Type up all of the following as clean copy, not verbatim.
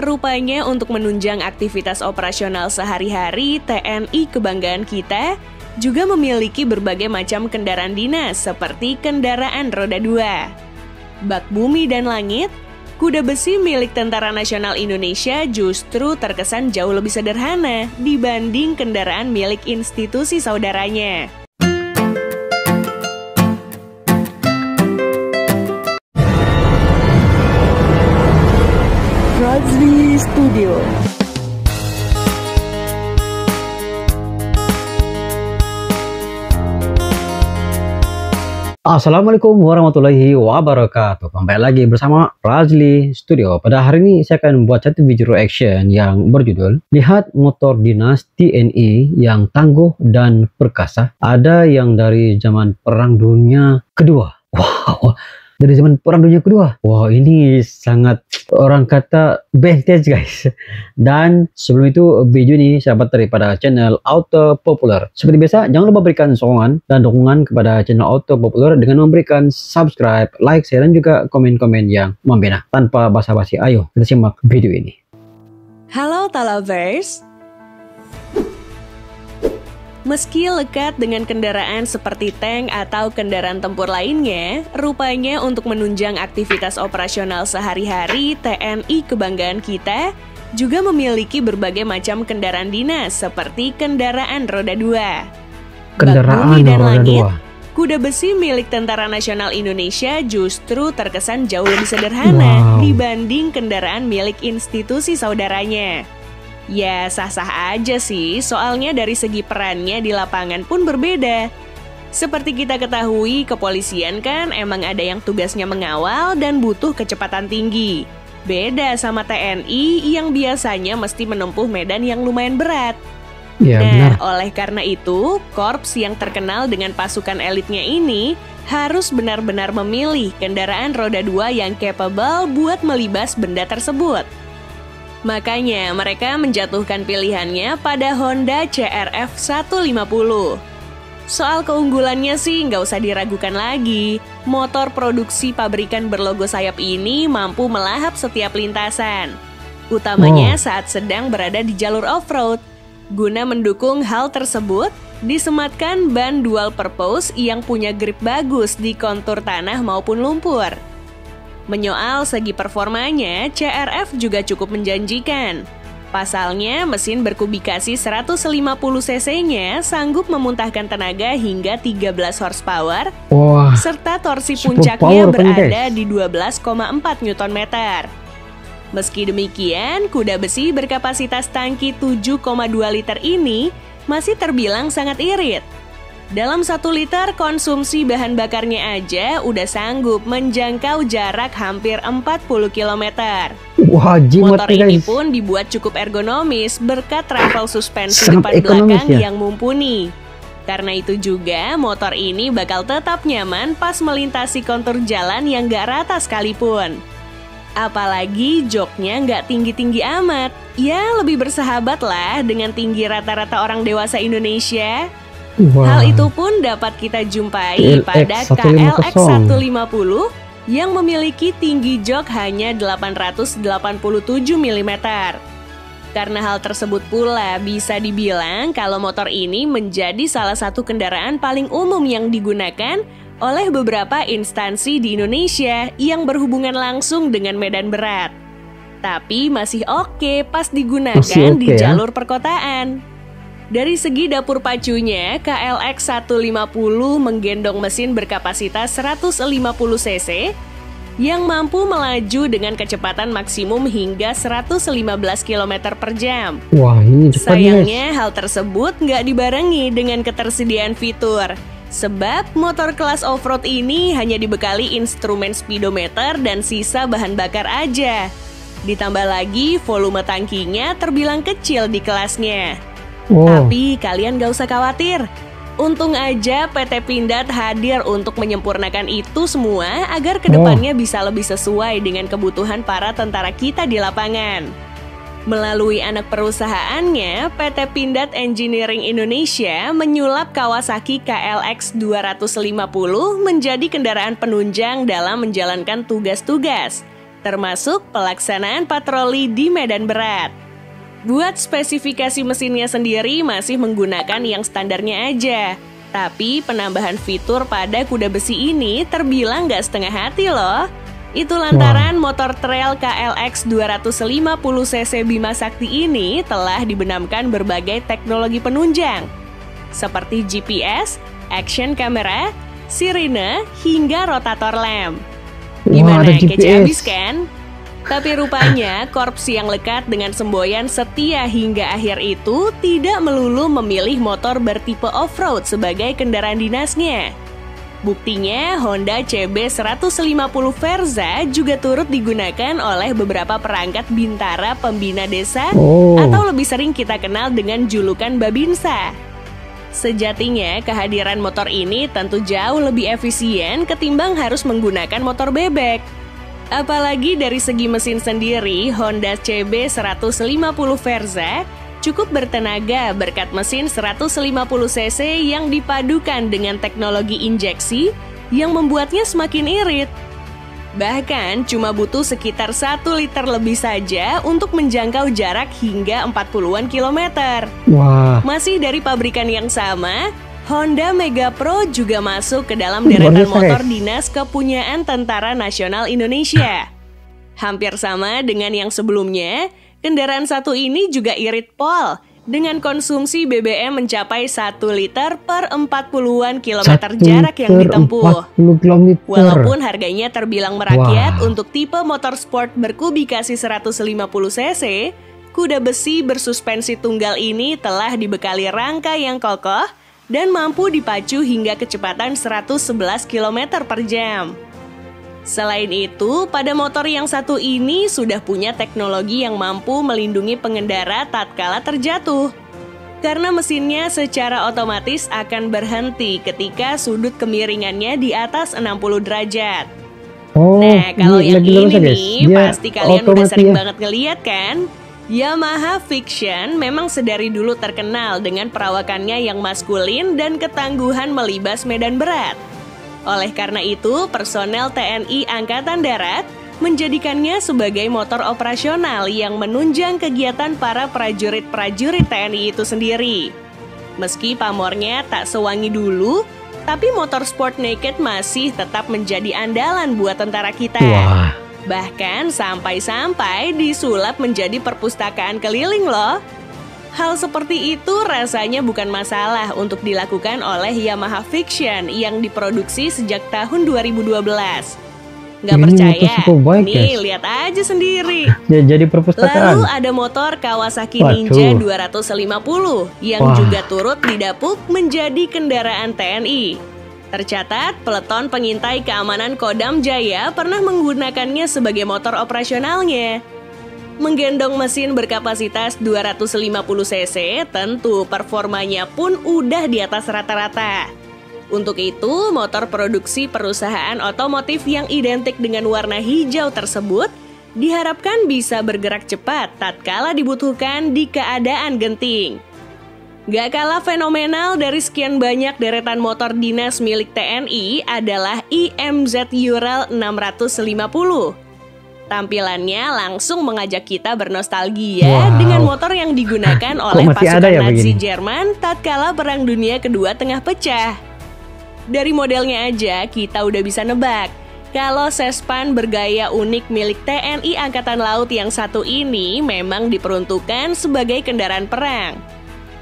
Rupanya untuk menunjang aktivitas operasional sehari-hari, TNI kebanggaan kita juga memiliki berbagai macam kendaraan dinas seperti kendaraan roda 2. Bak bumi dan langit, kuda besi milik Tentara Nasional Indonesia justru terkesan jauh lebih sederhana dibanding kendaraan milik institusi saudaranya. Razli Studio. Assalamualaikum warahmatullahi wabarakatuh. Kembali lagi bersama Razli Studio. Pada hari ini saya akan membuat satu video reaction yang berjudul Lihat Motor Dinas TNI yang tangguh dan perkasa. Ada yang dari zaman Perang Dunia Kedua. Wow, dari zaman Perang Dunia Kedua. Wow, ini sangat orang kata vintage guys. Dan sebelum itu video ini sahabat daripada channel Auto Popular. Seperti biasa jangan lupa berikan sokongan dan dukungan kepada channel Auto Popular dengan memberikan subscribe, like, share dan juga komen-komen yang membina. Tanpa basa-basi, ayo kita simak video ini. Halo Talovers. Meski lekat dengan kendaraan seperti tank atau kendaraan tempur lainnya, rupanya untuk menunjang aktivitas operasional sehari-hari, TNI kebanggaan kita juga memiliki berbagai macam kendaraan dinas seperti kendaraan roda 2. Kendaraan Bak bumi dan roda langit, 2. kuda besi milik Tentara Nasional Indonesia justru terkesan jauh lebih sederhana dibanding kendaraan milik institusi saudaranya. Ya sah-sah aja sih, soalnya dari segi perannya di lapangan pun berbeda. Seperti kita ketahui, kepolisian kan emang ada yang tugasnya mengawal dan butuh kecepatan tinggi. Beda sama TNI yang biasanya mesti menempuh medan yang lumayan berat. Ya, Nah, benar. oleh karena itu, korps yang terkenal dengan pasukan elitnya ini harus benar-benar memilih kendaraan roda 2 yang capable buat melibas benda tersebut. Makanya mereka menjatuhkan pilihannya pada Honda CRF 150. Soal keunggulannya sih nggak usah diragukan lagi. Motor produksi pabrikan berlogo sayap ini mampu melahap setiap lintasan. Utamanya saat sedang berada di jalur off-road. Guna mendukung hal tersebut, disematkan ban dual purpose yang punya grip bagus di kontur tanah maupun lumpur. Menyoal segi performanya, CRF juga cukup menjanjikan. Pasalnya, mesin berkubikasi 150 cc-nya sanggup memuntahkan tenaga hingga 13 horsepower, Wah, serta torsi super puncaknya power kan, berada guys? di 12,4 Nm. Meski demikian, kuda besi berkapasitas tangki 7,2 liter ini masih terbilang sangat irit. Dalam 1 liter konsumsi bahan bakarnya aja udah sanggup menjangkau jarak hampir 40 km. wah, jimat Motor nih ini guys. pun dibuat cukup ergonomis berkat travel suspensi Sangat depan ekonomis belakang ya. yang mumpuni. Karena itu juga motor ini bakal tetap nyaman pas melintasi kontur jalan yang gak rata sekalipun. Apalagi joknya nggak tinggi-tinggi amat. Ya lebih bersahabat lah dengan tinggi rata-rata orang dewasa Indonesia. Wah, Hal itu pun dapat kita jumpai KLX pada 150. KLX 150 yang memiliki tinggi jok hanya 887 mm. Karena hal tersebut pula bisa dibilang kalau motor ini menjadi salah satu kendaraan paling umum yang digunakan oleh beberapa instansi di Indonesia yang berhubungan langsung dengan medan berat. Tapi masih oke pas digunakan di ya. jalur perkotaan. Dari segi dapur pacunya, KLX 150 menggendong mesin berkapasitas 150 cc yang mampu melaju dengan kecepatan maksimum hingga 115 km per jam. Wah, ini cepat guys. Sayangnya hal tersebut nggak dibarengi dengan ketersediaan fitur. Sebab motor kelas off-road ini hanya dibekali instrumen speedometer dan sisa bahan bakar aja. Ditambah lagi volume tangkinya terbilang kecil di kelasnya. Tapi kalian gak usah khawatir. Untung aja PT Pindad hadir untuk menyempurnakan itu semua agar kedepannya bisa lebih sesuai dengan kebutuhan para tentara kita di lapangan. Melalui anak perusahaannya, PT Pindad Engineering Indonesia menyulap Kawasaki KLX 250 menjadi kendaraan penunjang dalam menjalankan tugas-tugas. termasuk pelaksanaan patroli di medan berat. Buat spesifikasi mesinnya sendiri masih menggunakan yang standarnya aja. Tapi penambahan fitur pada kuda besi ini terbilang gak setengah hati loh. Itu lantaran motor trail KLX 250cc Bima Sakti ini telah dibenamkan berbagai teknologi penunjang seperti GPS, action camera, sirine, hingga rotator lamp. Gimana, kece abis kan? Tapi rupanya korps yang lekat dengan semboyan setia hingga akhir itu tidak melulu memilih motor bertipe off-road sebagai kendaraan dinasnya. Buktinya, Honda CB 150 Verza juga turut digunakan oleh beberapa perangkat bintara pembina desa atau lebih sering kita kenal dengan julukan Babinsa. Sejatinya, kehadiran motor ini tentu jauh lebih efisien ketimbang harus menggunakan motor bebek. Apalagi dari segi mesin sendiri, Honda CB 150 Verza cukup bertenaga berkat mesin 150cc yang dipadukan dengan teknologi injeksi yang membuatnya semakin irit. Bahkan cuma butuh sekitar 1 liter lebih saja untuk menjangkau jarak hingga 40-an kilometer. Wah. Masih dari pabrikan yang sama, Honda Mega Pro juga masuk ke dalam deretan motor dinas kepunyaan Tentara Nasional Indonesia. Hampir sama dengan yang sebelumnya, kendaraan satu ini juga irit pol dengan konsumsi BBM mencapai 1 liter per 40-an kilometer jarak yang ditempuh. Walaupun harganya terbilang merakyat untuk tipe motor sport berkubikasi 150cc, kuda besi bersuspensi tunggal ini telah dibekali rangka yang kokoh dan mampu dipacu hingga kecepatan 111 km per jam. Selain itu, pada motor yang satu ini sudah punya teknologi yang mampu melindungi pengendara tatkala terjatuh. Karena mesinnya secara otomatis akan berhenti ketika sudut kemiringannya di atas 60 derajat. Nah, kalau yang ini nih, pasti kalian udah sering banget ngeliat kan? Yamaha Fiction memang sedari dulu terkenal dengan perawakannya yang maskulin dan ketangguhan melibas medan berat. Oleh karena itu, personel TNI Angkatan Darat menjadikannya sebagai motor operasional yang menunjang kegiatan para prajurit-prajurit TNI itu sendiri. Meski pamornya tak sewangi dulu, tapi motor sport naked masih tetap menjadi andalan buat tentara kita. Bahkan sampai-sampai disulap menjadi perpustakaan keliling loh. Hal seperti itu rasanya bukan masalah untuk dilakukan oleh Yamaha Fiction yang diproduksi sejak tahun 2012. Nggak percaya? Nih, lihat aja sendiri. Jadi perpustakaan. Lalu ada motor Kawasaki Ninja 250 yang juga turut didapuk menjadi kendaraan TNI. Tercatat, peleton pengintai keamanan Kodam Jaya pernah menggunakannya sebagai motor operasionalnya. Menggendong mesin berkapasitas 250cc, tentu performanya pun udah di atas rata-rata. Untuk itu, motor produksi perusahaan otomotif yang identik dengan warna hijau tersebut diharapkan bisa bergerak cepat tatkala dibutuhkan di keadaan genting. Gak kalah fenomenal dari sekian banyak deretan motor dinas milik TNI adalah IMZ Ural 650. Tampilannya langsung mengajak kita bernostalgia dengan motor yang digunakan oleh pasukan Nazi Jerman tatkala Perang Dunia Kedua tengah pecah. Dari modelnya aja kita udah bisa nebak kalau sespan bergaya unik milik TNI Angkatan Laut yang satu ini memang diperuntukkan sebagai kendaraan perang.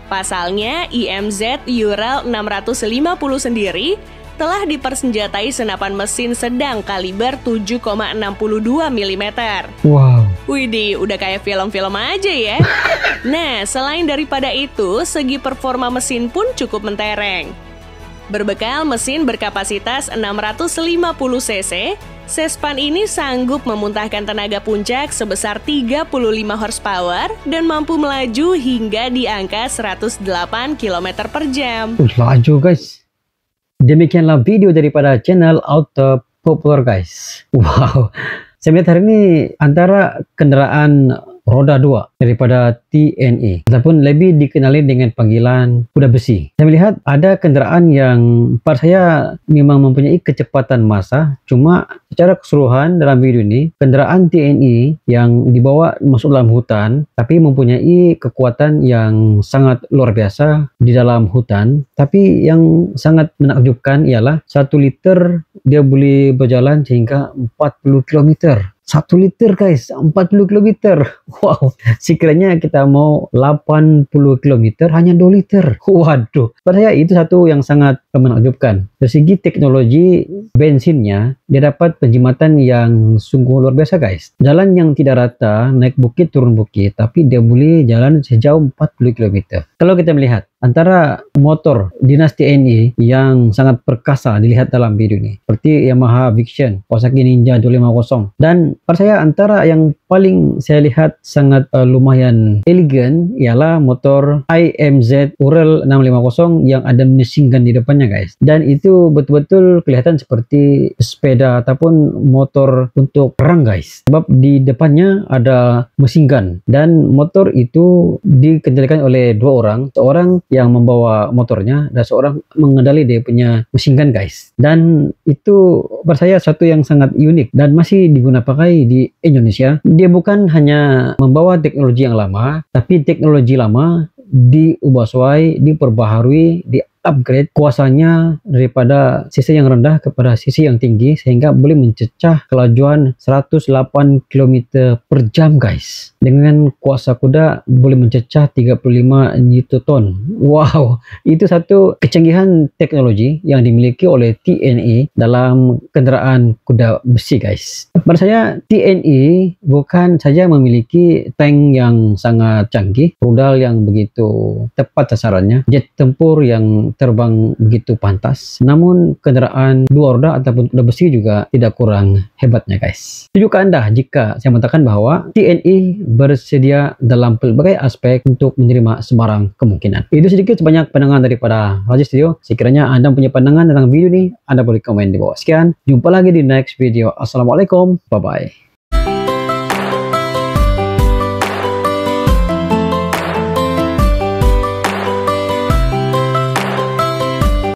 Pasalnya, IMZ Ural 650 sendiri telah dipersenjatai senapan mesin sedang kaliber 7,62 mm. Widih, udah kayak film-film aja ya. Nah, selain daripada itu, segi performa mesin pun cukup mentereng. Berbekal mesin berkapasitas 650cc, Sespan ini sanggup memuntahkan tenaga puncak sebesar 35 horsepower dan mampu melaju hingga di angka 108 km per jam. Laju guys. Demikianlah video daripada channel Auto Popular guys. Wow, saya melihat hari ini antara kendaraan roda 2 daripada TNE ataupun lebih dikenali dengan panggilan kuda besi. Saya melihat ada kenderaan yang pada saya memang mempunyai kecepatan massa, cuma secara keseluruhan dalam video ini kenderaan TNE yang dibawa masuk dalam hutan tapi mempunyai kekuatan yang sangat luar biasa di dalam hutan. Tapi yang sangat menakjubkan ialah 1 liter dia boleh berjalan sehingga 40 km. 1 liter guys, 40 km. Wow, sekiranya kita mau 80 km hanya 2 liter. Waduh, pada saya itu satu yang sangat menakjubkan. Dari segi teknologi bensinnya, dia dapat penjimatan yang sungguh luar biasa guys. Jalan yang tidak rata, naik bukit turun bukit, tapi dia boleh jalan sejauh 40 km. Kalau kita melihat antara motor dinas TNI yang sangat perkasa dilihat dalam video ini, seperti Yamaha Vixion, Kawasaki Ninja 250, dan pada saya antara yang paling saya lihat sangat lumayan elegan ialah motor IMZ Ural 650 yang ada mesin gun di depannya guys. Dan itu betul-betul kelihatan seperti sepeda ataupun motor untuk perang guys. Sebab di depannya ada mesin gun dan motor itu dikendalikan oleh 2 orang. Seorang yang membawa motornya dan seorang mengendali dia punya mesin gun guys. Dan itu pada saya satu yang sangat unik dan masih digunakan pakai di Indonesia. Dia bukan hanya membawa teknologi yang lama, tapi teknologi lama diubah sesuai, diperbaharui, upgrade kuasanya daripada sisi yang rendah kepada sisi yang tinggi sehingga boleh mencecah kelajuan 108 km per jam guys. Dengan kuasa kuda boleh mencecah 35 Newton. Wow, itu satu kecanggihan teknologi yang dimiliki oleh TNE dalam kenderaan kuda besi guys. Pada saya TNE bukan saja memiliki tank yang sangat canggih, rudal yang begitu tepat sasarannya, jet tempur yang terbang begitu pantas, namun kenderaan 2 roda ataupun kuda besi juga tidak kurang hebatnya guys. Tunjukkan Anda jika saya mengatakan bahwa TNE bersedia dalam pelbagai aspek untuk menerima sembarang kemungkinan. Itu sedikit sebanyak pandangan daripada Raja Studio. Sekiranya Anda punya pandangan tentang video ini, Anda boleh komen di bawah. Sekian, jumpa lagi di next video. Assalamualaikum, bye bye.